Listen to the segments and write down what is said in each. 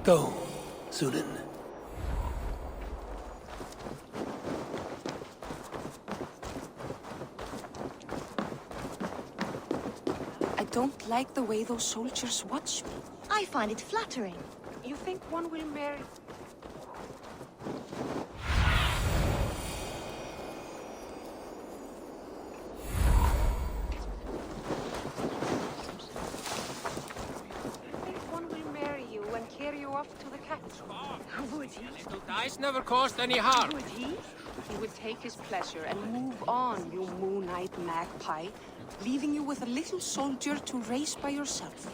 Go, Sunan. I don't like the way those soldiers watch me. I find it flattering. You think one will marry... Carry you off to the capital. Would he? Little dice never caused any harm. Would he? He would take his pleasure and move on, you moon-eyed magpie, leaving you with a little soldier to race by yourself.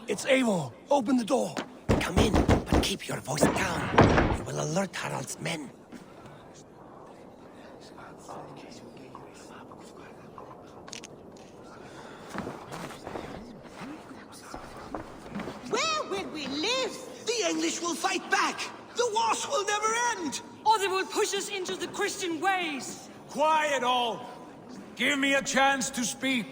It's Eivor. Open the door. Come in, but keep your voice down. You will alert Harald's men. Where will we live? The English will fight back! The wars will never end! Or they will push us into the Christian ways! Quiet all! Give me a chance to speak!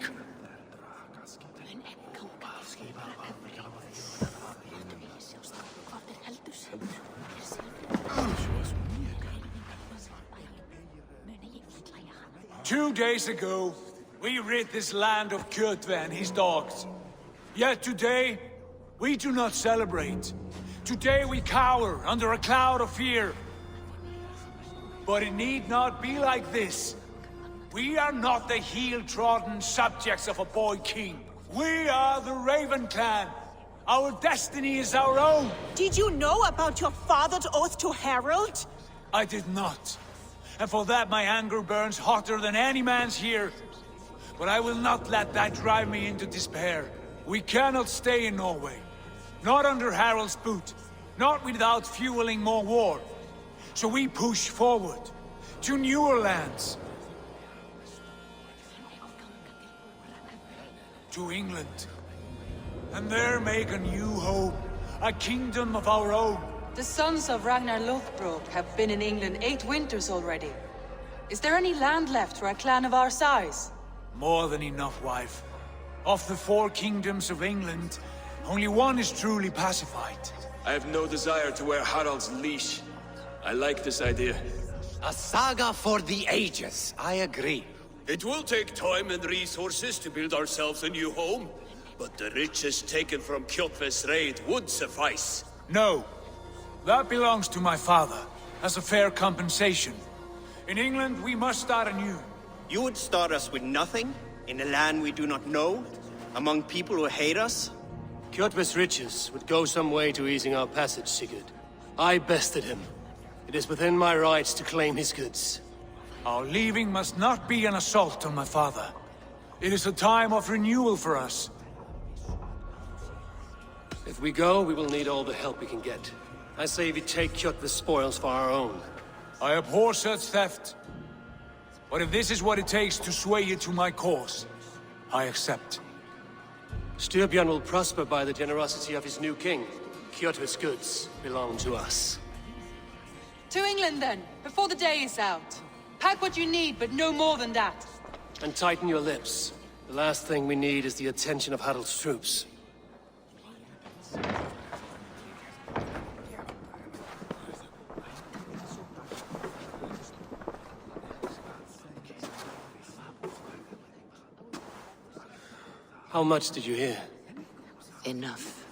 Two days ago, we rid this land of Kjotve and his dogs. Yet today, we do not celebrate. Today we cower under a cloud of fear. But it need not be like this. We are not the heel-trodden subjects of a boy king. We are the Raven clan. Our destiny is our own. Did you know about your father's oath to Harald? I did not. And for that my anger burns hotter than any man's here. But I will not let that drive me into despair. We cannot stay in Norway. Not under Harald's boot. Not without fueling more war. So we push forward. To newer lands. To England. And there make a new home. A kingdom of our own. The sons of Ragnar Lothbrok have been in England 8 winters already. Is there any land left for a clan of our size? More than enough, wife. Of the 4 kingdoms of England, only one is truly pacified. I have no desire to wear Harald's leash. I like this idea. A saga for the ages, I agree. It will take time and resources to build ourselves a new home, but the riches taken from Kjotve's raid would suffice. No. That belongs to my father, as a fair compensation. In England, we must start anew. You would start us with nothing? In a land we do not know? Among people who hate us? Kjotve's riches would go some way to easing our passage, Sigurd. I bested him. It is within my rights to claim his goods. Our leaving must not be an assault on my father. It is a time of renewal for us. If we go, we will need all the help we can get. I say we take Kjotve's spoils for our own. I abhor such theft. But if this is what it takes to sway you to my cause, I accept. Styrbjörn will prosper by the generosity of his new king. Kjotve's goods belong to us. To England then, before the day is out. Pack what you need, but no more than that. And tighten your lips. The last thing we need is the attention of Harald's troops. How much did you hear? Enough.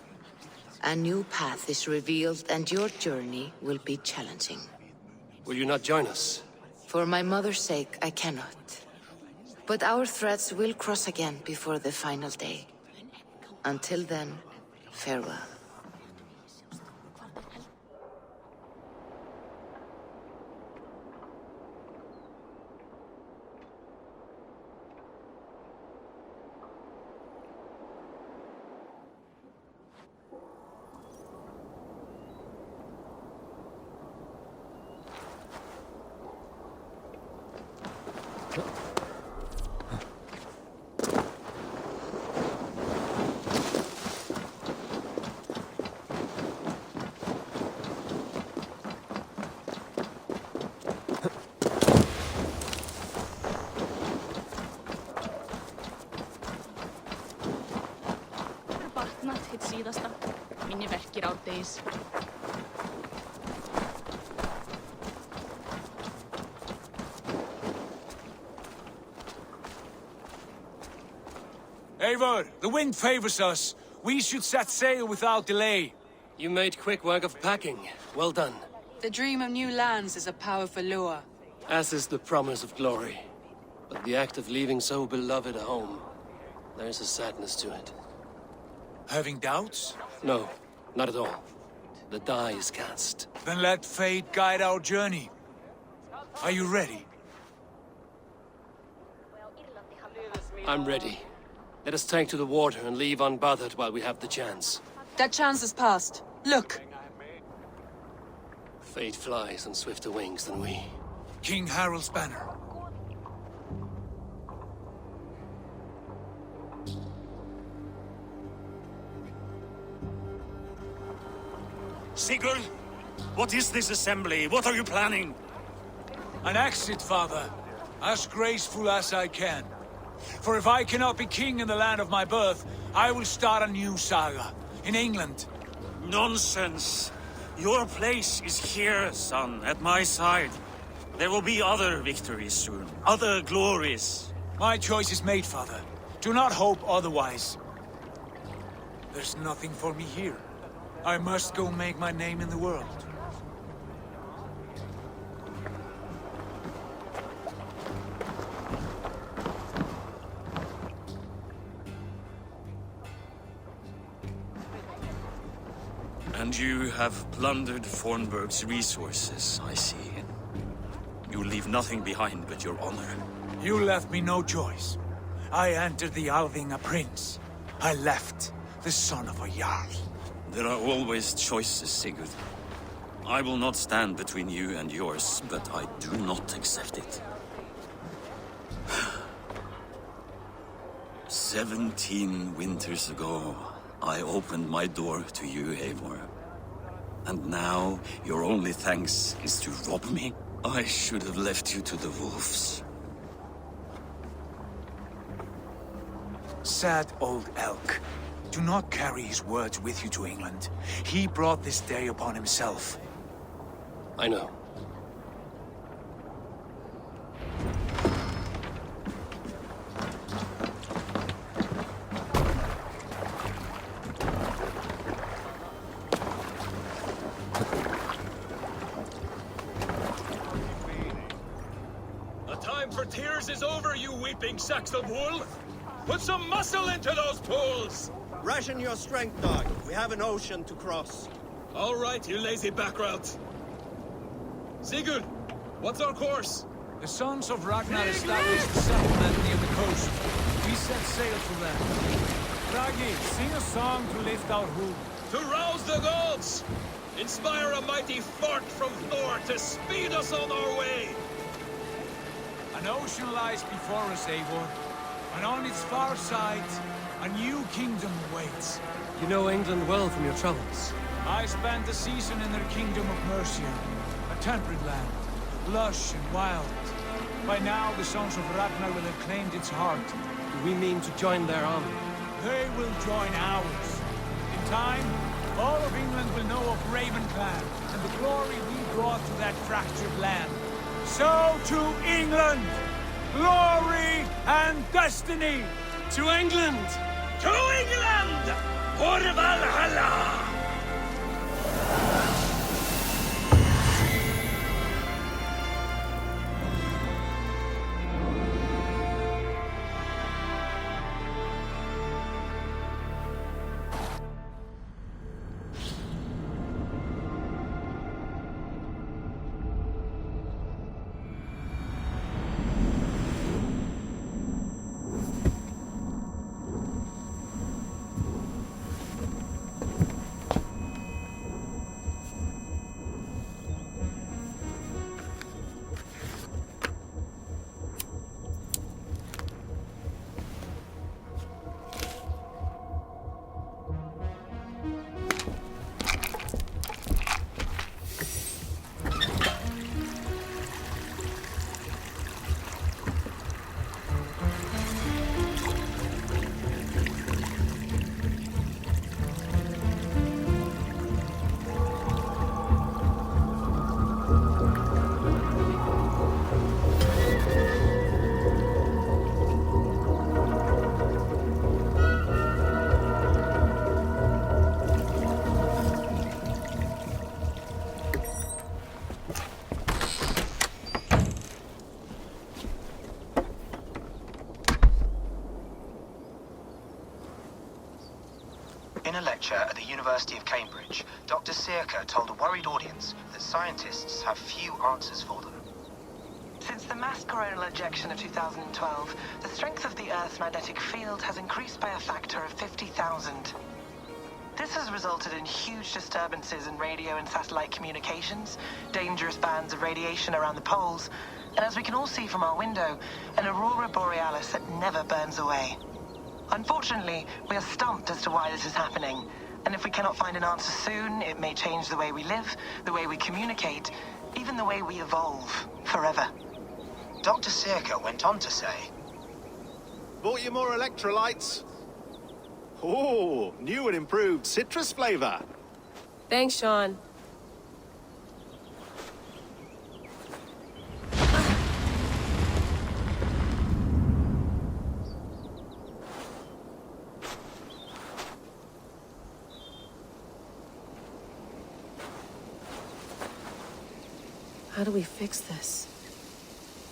A new path is revealed and your journey will be challenging. Will you not join us? For my mother's sake, I cannot. But our threads will cross again before the final day. Until then, farewell. síðasta. Minni verkir árdegis. Eivor, the wind favors us. We should set sail without delay. You made quick work of packing. Well done. The dream of new lands is a powerful lure. As is the promise of glory. But the act of leaving so beloved a home, there's a sadness to it. Having doubts? No, not at all. The die is cast. Then let fate guide our journey. Are you ready? I'm ready. Let us take to the water and leave unbothered while we have the chance. That chance is past. Look! Fate flies on swifter wings than we. King Harald's banner. Sigurd, what is this assembly? What are you planning? An exit, father. As graceful as I can. For if I cannot be king in the land of my birth, I will start a new saga. In England. Nonsense. Your place is here, son, at my side. There will be other victories soon. Other glories. My choice is made, father. Do not hope otherwise. There's nothing for me here. I must go make my name in the world. And you have plundered Fornburg's resources, I see. You leave nothing behind but your honor. You left me no choice. I entered the Alving a prince. I left the son of a Jarl. There are always choices, Sigurd. I will not stand between you and yours, but I do not accept it. 17 winters ago, I opened my door to you, Eivor. And now, your only thanks is to rob me? I should have left you to the wolves. Sad old elk. Do not carry his words with you to England. He brought this day upon himself. I know. The time for tears is over, you weeping sacks of wool! Put some muscle into those pools! Ration your strength, dog. We have an ocean to cross. All right, you lazy backrout. Sigurd, what's our course? The sons of Ragnar established a settlement near the coast. We set sail for them. Ragi, sing a song to lift our hoof. To rouse the gods! Inspire a mighty fart from Thor to speed us on our way! An ocean lies before us, Eivor. And on its far side, a new kingdom awaits. You know England well from your travels. I spent a season in their kingdom of Mercia, a temperate land, lush and wild. By now, the sons of Ragnar will have claimed its heart. Do we mean to join their army? They will join ours. In time, all of England will know of Raven Clan and the glory we brought to that fractured land. So to England! Glory and destiny! To England! To England! For Valhalla! In a lecture at the University of Cambridge, Dr. Sirka told a worried audience that scientists have few answers for them. Since the mass coronal ejection of 2012, the strength of the Earth's magnetic field has increased by a factor of 50,000. This has resulted in huge disturbances in radio and satellite communications, dangerous bands of radiation around the poles, and as we can all see from our window, an aurora borealis that never burns away. Unfortunately, we are stumped as to why this is happening, and if we cannot find an answer soon, it may change the way we live, the way we communicate, even the way we evolve, forever. Dr. Sirka went on to say, "Bought you more electrolytes? Oh, new and improved citrus flavor." Thanks, Sean. How do we fix this?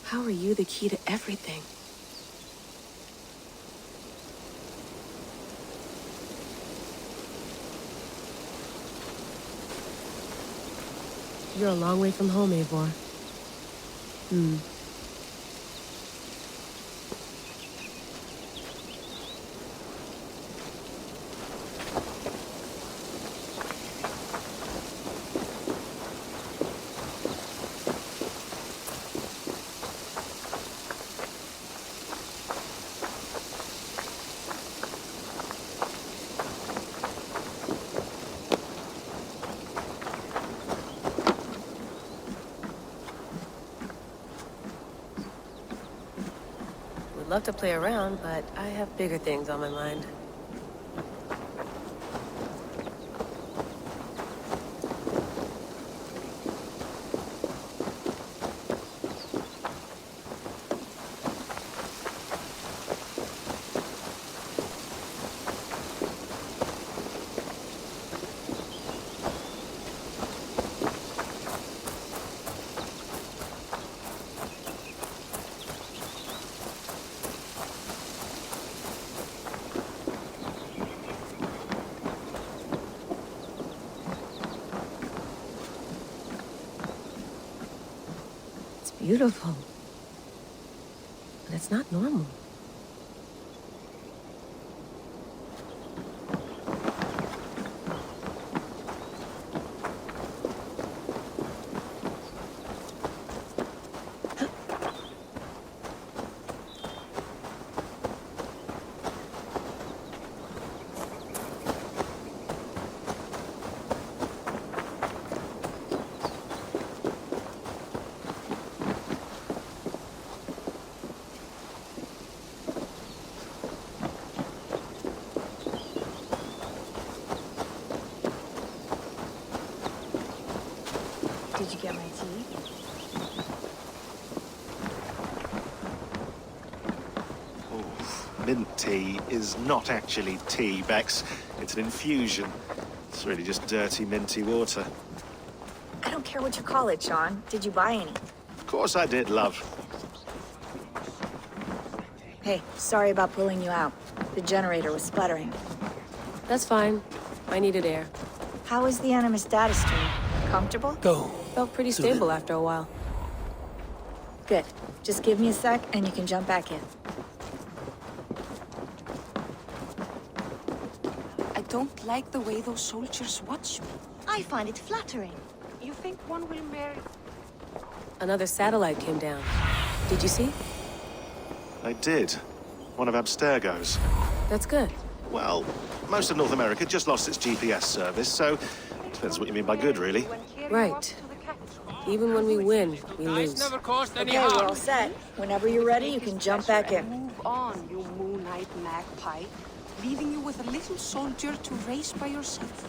How are you the key to everything? You're a long way from home, Eivor. Love to play around, but I have bigger things on my mind. Beautiful. But it's not normal. Did you get my tea? Oh, mint tea is not actually tea, Bex. It's an infusion. It's really just dirty, minty water. I don't care what you call it, Sean. Did you buy any? Of course I did, love. Hey, sorry about pulling you out. The generator was sputtering. That's fine. I needed air. How is the Animus data stream? Comfortable? Go. Felt pretty stable after a while. Good. Just give me a sec and you can jump back in. I don't like the way those soldiers watch me. I find it flattering. You think one will marry... Another satellite came down. Did you see? I did. One of Abstergo's. That's good. Well, most of North America just lost its GPS service, so depends what you mean by good, really. Right. Even when we win, we lose. Okay, we're all set. Whenever you're ready, you can jump back in. Move on, you moonlight magpie, leaving you with a little soldier to race by yourself.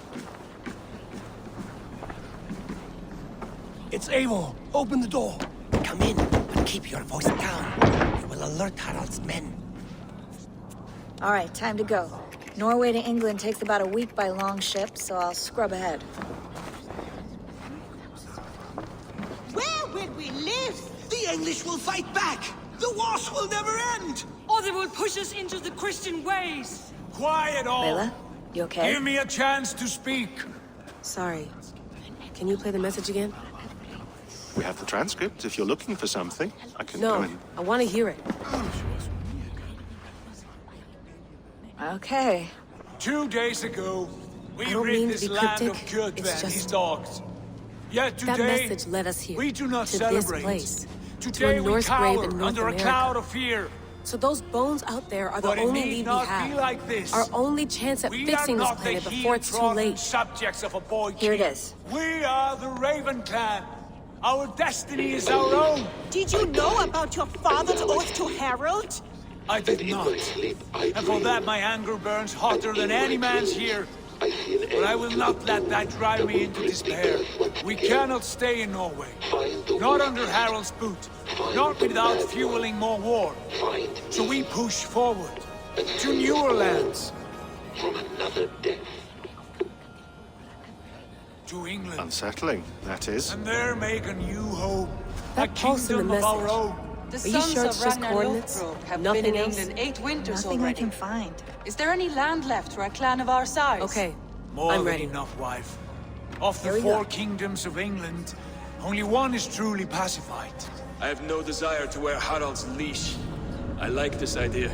It's Eivor. Open the door. Come in, but keep your voice down. You will alert Harald's men. All right, time to go. Norway to England takes about a week by long ship, so I'll scrub ahead. Where will we live? The English will fight back! The wars will never end! Or they will push us into the Christian ways! Quiet all! Layla, You okay? Give me a chance to speak. Sorry. Can you play the message again? We have the transcript. If you're looking for something, I can go No, in. I want to hear it. Okay. 2 days ago, we I don't rid mean to this be land of cryptic, Kjotve it's and his just- dogs. Yet That today, message led us here. we do not to celebrate. this place. Today to a we Norse grave cower in North under America. a cloud of fear. So those bones out there are the But it only need lead not we have. be like this. Our only chance at We fixing are this not the planet before it's too heel-trodden late. subjects of a boy Here it king. is. We are the Raven clan. Our destiny is our own. Did you know about your father's oath to Harold? I did not. And for that my anger burns hotter than any man's here. But I will not let that drive me into despair. We cannot stay in Norway. Not under Harald's boot. Not without fueling more war. So we push forward. To newer lands. From another death. To England. Unsettling, that is. And there make a new home. A That pulse in the kingdom of our message. own. The Are you sons sure of it's just Ragnar coordinates? Lothbrok have Nothing been in else? England 8 winters Nothing we already. can find. Is there any land left for a clan of our size? Okay, More I'm than ready. enough, wife. Of the Here we 4 go. kingdoms of England, only one is truly pacified. I have no desire to wear Harald's leash. I like this idea.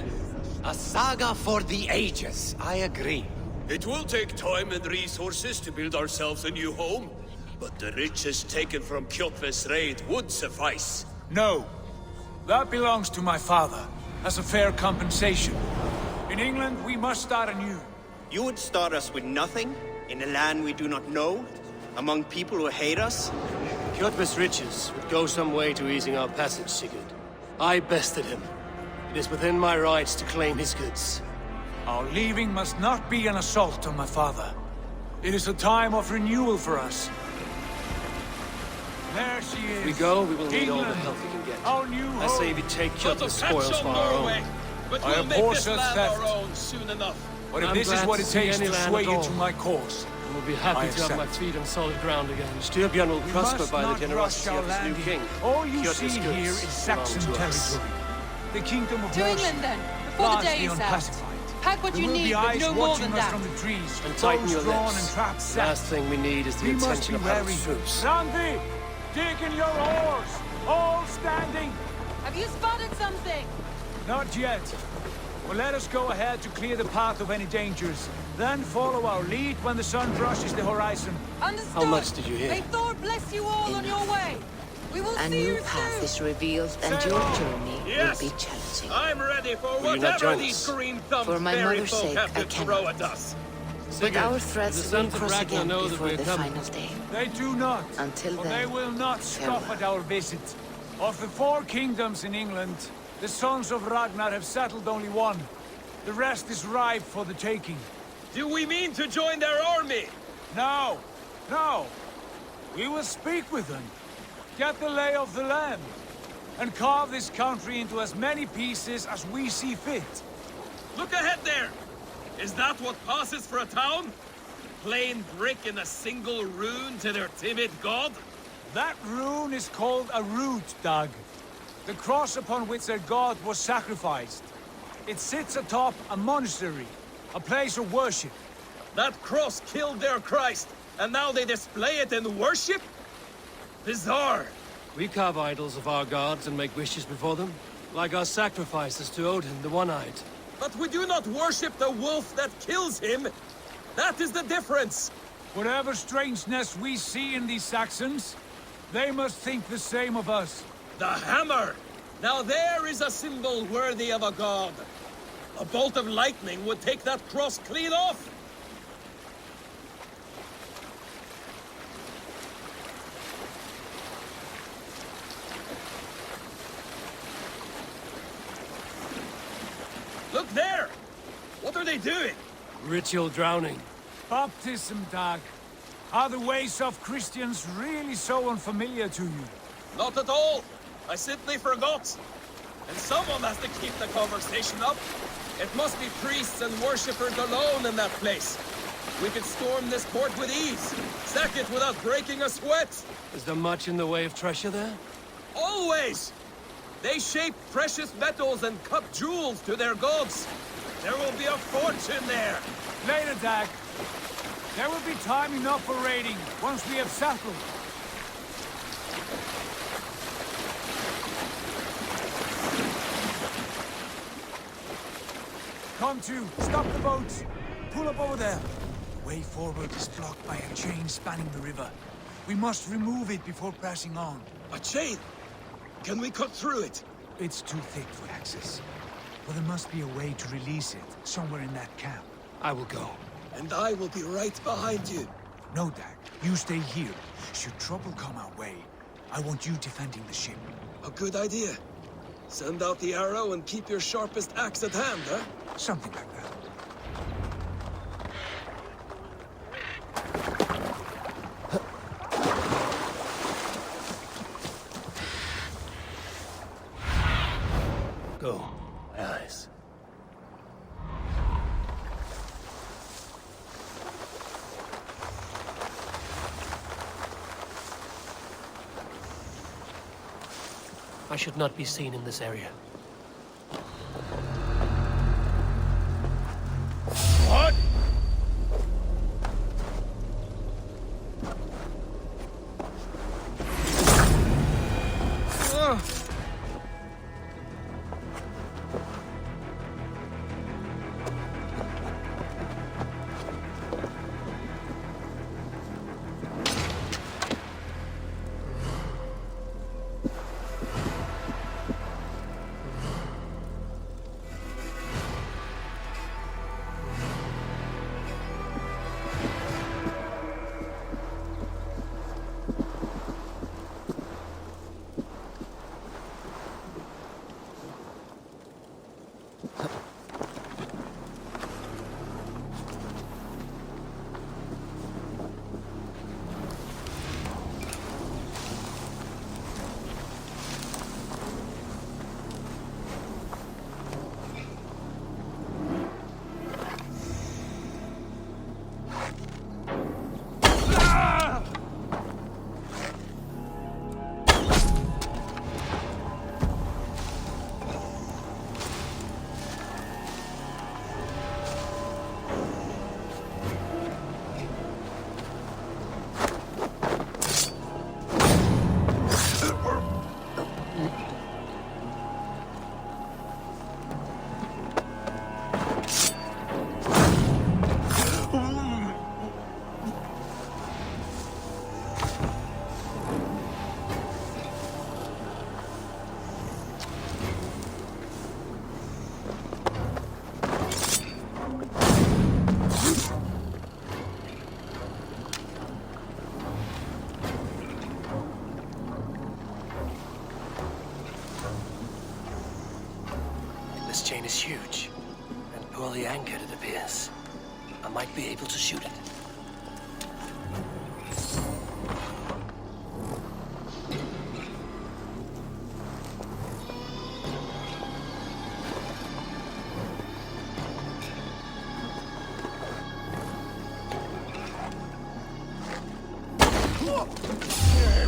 A saga for the ages, I agree. It will take time and resources to build ourselves a new home, but the riches taken from Kjotve's raid would suffice. No. That belongs to my father, as a fair compensation. In England, we must start anew. You would start us with nothing, in a land we do not know, among people who hate us? Kjotve's riches would go some way to easing our passage, Sigurd. I bested him. It is within my rights to claim his goods. Our leaving must not be an assault on my father. It is a time of renewal for us. There she is. If we go, we will need all the England, help we can get. our new I say home. we take Kjotve's spoils for our own. But I we'll make abhor this such land theft. our own soon enough. But if I'm this is glad what to it see takes any to land sway at you all. to my cause, I will be happy I to have my accept. feet on solid ground again. Styrbjörn will we prosper must by the not generosity rush of our his new landing. king. All you Kjotve's see goods here is Saxon belong to us. territory. The kingdom of To mercy. England then, before the Largely day is out. unpacified. Pack what There you will need, be but eyes no more watching than us that. from the trees. And tighten bows your drawn lips. and traps set. Last thing we need is the We must attention be of wary. Harald's troops. Randi! Dig in your oars! All standing! Have you spotted something? Not yet. Well, let us go ahead to clear the path of any dangers. Then follow our lead when the sun brushes the horizon. Understood. How much did you hear? May Thor bless you all on your way. We will A see you new path soon. is revealed and your journey Yes. will be challenging. I'm ready for Will you not whatever join these us? green-thumbed For my fairy mother's folk sake, have to I throw cannot. at us. But Sigurd, our the threats will sons of cross Ragnar again know that before we're the coming. final day. They do not. Until For then, they will not stop farewell. at our visit. Of the 4 kingdoms in England, the sons of Ragnar have settled only one. The rest is ripe for the taking. Do we mean to join their army? No, no. We will speak with them, get the lay of the land, and carve this country into as many pieces as we see fit. Look ahead there! Is that what passes for a town? Plain brick and a single rune to their timid god? That rune is called a root, Dag. The cross upon which their god was sacrificed. It sits atop a monastery, a place of worship. That cross killed their Christ, and now they display it in worship? Bizarre. We carve idols of our gods and make wishes before them, like our sacrifices to Odin, the One-Eyed. But we do not worship the wolf that kills him. That is the difference. Whatever strangeness we see in these Saxons, they must think the same of us. The hammer! Now there is a symbol worthy of a god. A bolt of lightning would take that cross clean off. Look there! What are they doing? Ritual drowning. Baptism, Dag. Are the ways of Christians really so unfamiliar to you? Not at all. I simply forgot. And someone has to keep the conversation up. It must be priests and worshippers alone in that place. We could storm this port with ease. Sack it without breaking a sweat. Is there much in the way of treasure there? Always! They shape precious metals and cut jewels to their gods. There will be a fortune there! Later, Dag. There will be time enough for raiding once we have settled. Come to, stop the boats. Pull up over there. Way forward is blocked by a chain spanning the river. We must remove it before pressing on. A chain? Can we cut through it? It's too thick for access. But there must be a way to release it, somewhere in that camp. I will go. And I will be right behind you. No, Dag. You stay here. Should trouble come our way, I want you defending the ship. A good idea. Send out the arrow and keep your sharpest axe at hand, huh? Something like that. Go, my eyes. I should not be seen in this area. What? This chain is huge, and poorly anchored it appears. I might be able to shoot it.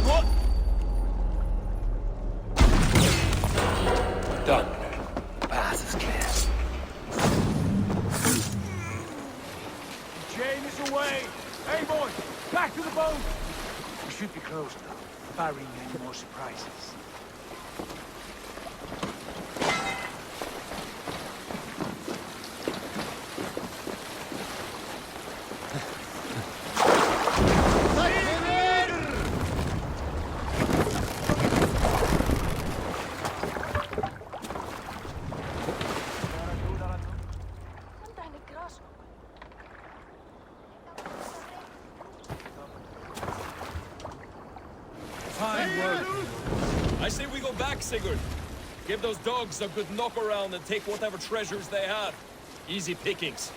What? Done. Path is clear. The chain is away! Hey, boys! Back to the boat! We should be close now, barring any more surprises. Fine work. I say we go back, Sigurd. Give those dogs a good knock around and take whatever treasures they have. Easy pickings.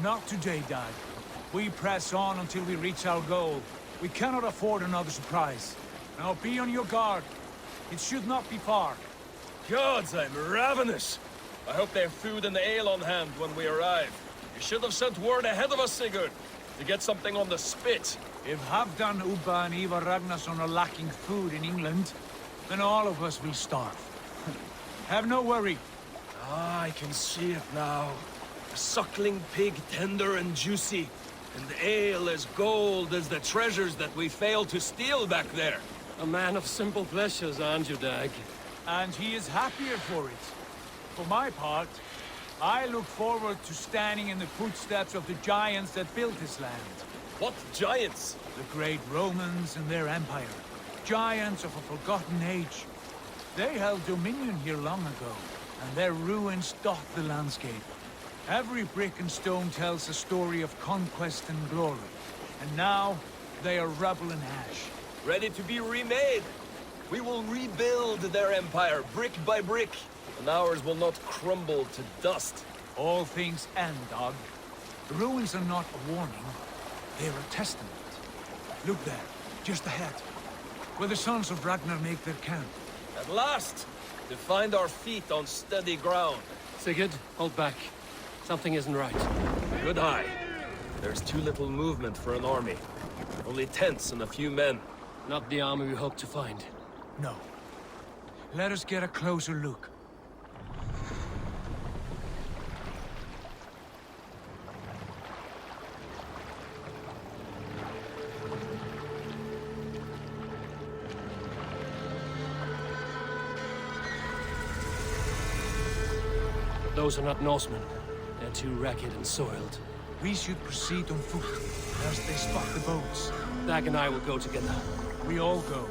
Not today, Dad. We press on until we reach our goal. We cannot afford another surprise. Now be on your guard. It should not be far. Gods, I'm ravenous. I hope they have food and ale on hand when we arrive. You should have sent word ahead of us, Sigurd, to get something on the spit. If Halfdan, Ubba and Ivar Ragnarsson are lacking food in England, then all of us will starve. Have no worry. Ah, I can see it now. A suckling pig tender and juicy, and ale as gold as the treasures that we failed to steal back there. A man of simple pleasures, aren't you, Dag? And he is happier for it. For my part, I look forward to standing in the footsteps of the giants that built this land. What giants? The great Romans and their empire. Giants of a forgotten age. They held dominion here long ago, and their ruins dot the landscape. Every brick and stone tells a story of conquest and glory. And now, they are rubble and ash. Ready to be remade. We will rebuild their empire brick by brick, and ours will not crumble to dust. All things end, Dog. The ruins are not a warning. They're a testament. Look there, just ahead, where the sons of Ragnar make their camp. At last, to find our feet on steady ground. Sigurd, hold back. Something isn't right. Good eye. There's too little movement for an army. Only tents and a few men. Not the army we hoped to find. No. Let us get a closer look. Those are not Norsemen. They're too ragged and soiled. We should proceed on foot, lest they spot the boats. Dag and I will go together. We all go.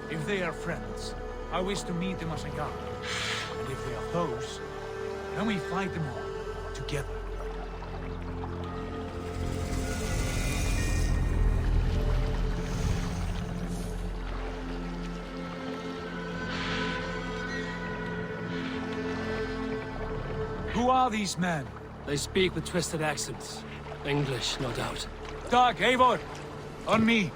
If they are friends, I wish to meet them as a guard. And if they are foes, then we fight them all, together. Who are these men? They speak with twisted accents. English, no doubt. Dag, Eivor! On me!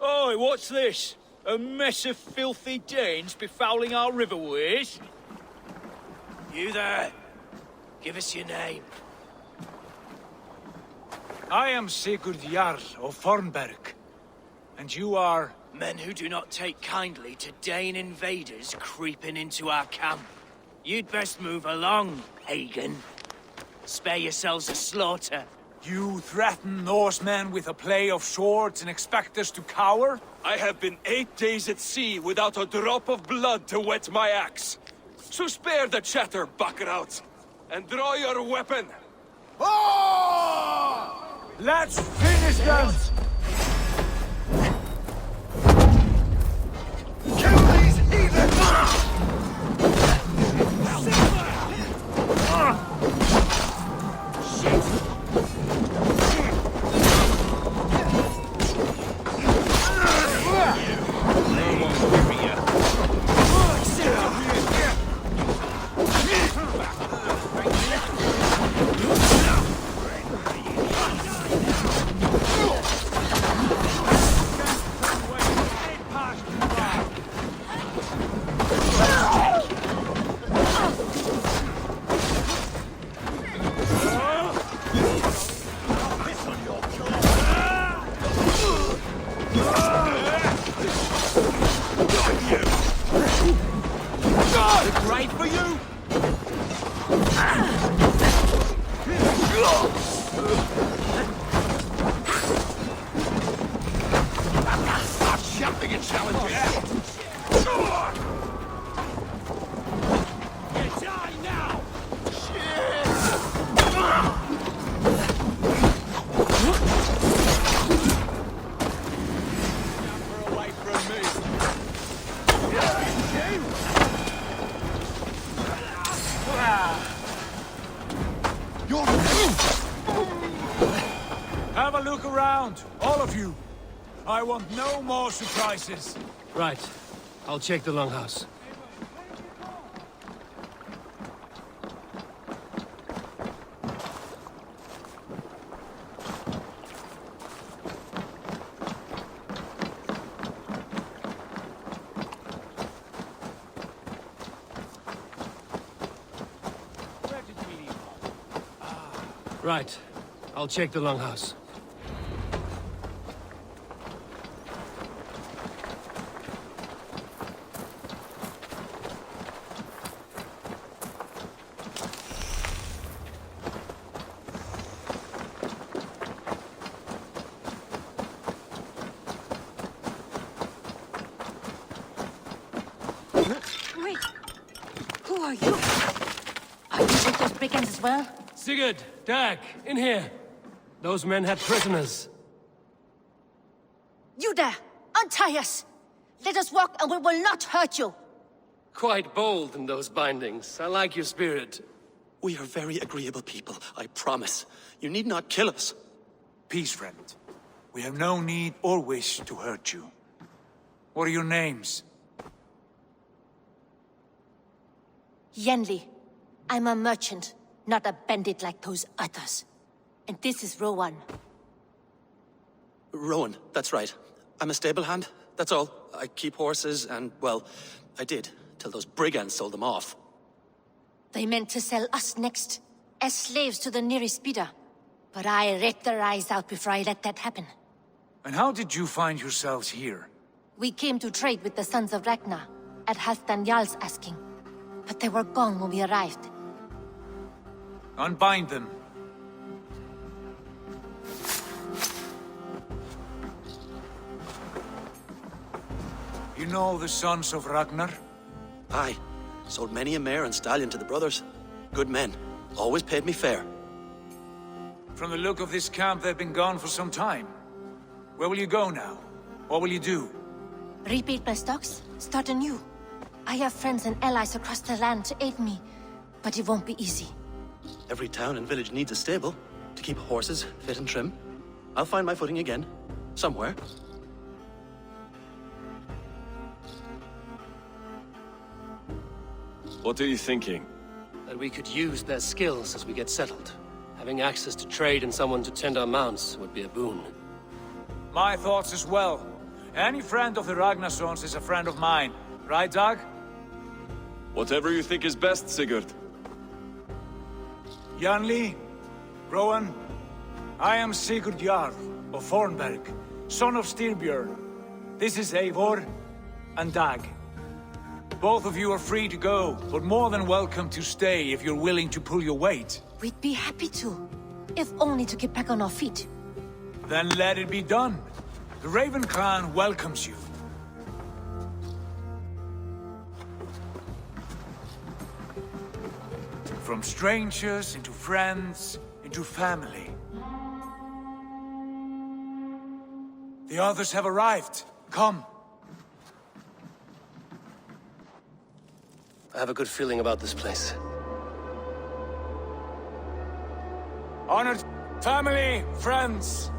Oi, what's this? A mess of filthy Danes befouling our riverways? You there! Give us your name. I am Sigurd Jarl of Fornberg. And you are... Men who do not take kindly to Dane invaders creeping into our camp. You'd best move along, pagan. Spare yourselves a slaughter. You threaten Norsemen with a play of swords and expect us to cower? I have been 8 days at sea without a drop of blood to wet my axe. So spare the chatter, buckerouts, and draw your weapon. Oh! Let's finish them! Kill these heathens! Great for you! Stop shouting and challenging! You die now! Never away from me! Have a look around, all of you. I want no more surprises. Right. I'll check the longhouse. Right. I'll check the longhouse. Wait! Who are you? Are you with those brigands as well? Sigurd! Dag! In here! Those men had prisoners. You there! Untie us! Let us walk and we will not hurt you! Quite bold in those bindings. I like your spirit. We are very agreeable people, I promise. You need not kill us. Peace, friend. We have no need or wish to hurt you. What are your names? Yenli. I'm a merchant, not a bandit like those others. And this is Rowan. Rowan, that's right. I'm a stable hand, that's all. I keep horses and, well, I did, till those brigands sold them off. They meant to sell us next, as slaves to the nearest bidder. But I ripped their eyes out before I let that happen. And how did you find yourselves here? We came to trade with the Sons of Ragnar, at Halfdan Jarl's asking. But they were gone when we arrived. Unbind them. You know the Sons of Ragnar? Aye. Sold many a mare and stallion to the brothers. Good men. Always paid me fair. From the look of this camp, they've been gone for some time. Where will you go now? What will you do? Rebuild my stocks, start anew. I have friends and allies across the land to aid me, but it won't be easy. Every town and village needs a stable to keep horses fit and trim. I'll find my footing again. Somewhere. What are you thinking? That we could use their skills as we get settled. Having access to trade and someone to tend our mounts would be a boon. My thoughts as well. Any friend of the Ragnarsons is a friend of mine. Right, Dag? Whatever you think is best, Sigurd. Janli, Rowan, I am Sigurd Jarl of Fornberg, son of Styrbjörn. This is Eivor and Dag. Both of you are free to go, but more than welcome to stay if you're willing to pull your weight. We'd be happy to, if only to get back on our feet. Then let it be done. The Raven Clan welcomes you. From strangers into friends, into family. The others have arrived. Come. I have a good feeling about this place. Honored family, friends,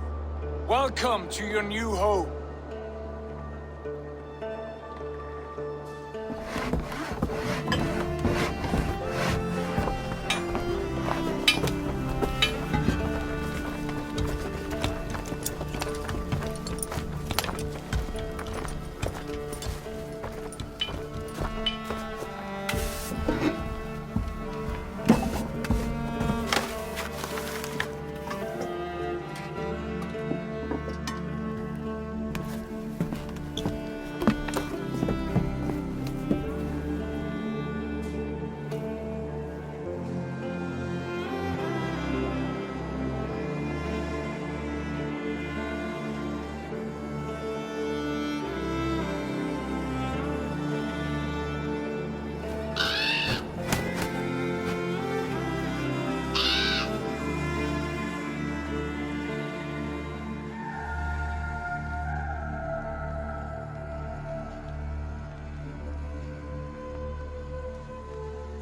welcome to your new home.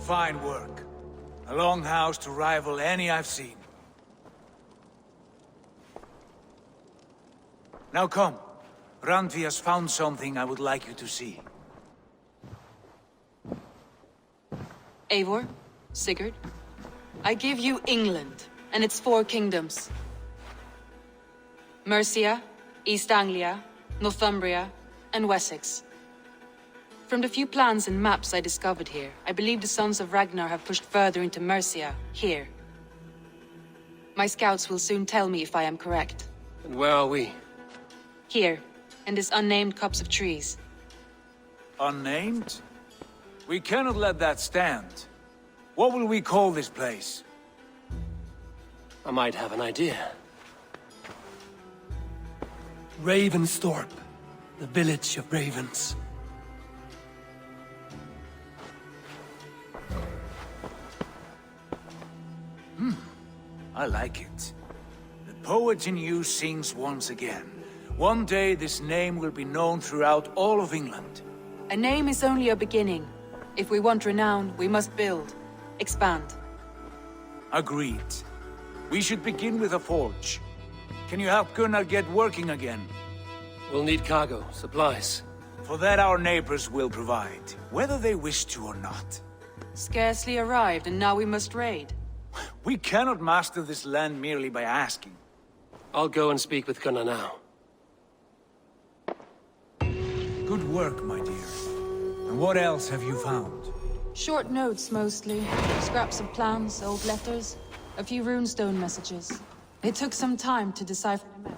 Fine work. A longhouse to rival any I've seen. Now come. Randvi has found something I would like you to see. Eivor, Sigurd, I give you England and its 4 kingdoms. Mercia, East Anglia, Northumbria, and Wessex. From the few plans and maps I discovered here, I believe the Sons of Ragnar have pushed further into Mercia, here. My scouts will soon tell me if I am correct. And where are we? Here, in this unnamed copse of trees. Unnamed? We cannot let that stand. What will we call this place? I might have an idea. Ravensthorpe, the village of ravens. I like it. The poet in you sings once again. One day this name will be known throughout all of England. A name is only a beginning. If we want renown, we must build. Expand. Agreed. We should begin with a forge. Can you help Gunnar get working again? We'll need cargo, supplies. For that our neighbors will provide, whether they wish to or not. Scarcely arrived, and now we must raid. We cannot master this land merely by asking. I'll go and speak with Gunnar now. Good work, my dear. And what else have you found? Short notes, mostly. Scraps of plans, old letters, a few runestone messages. It took some time to decipher them.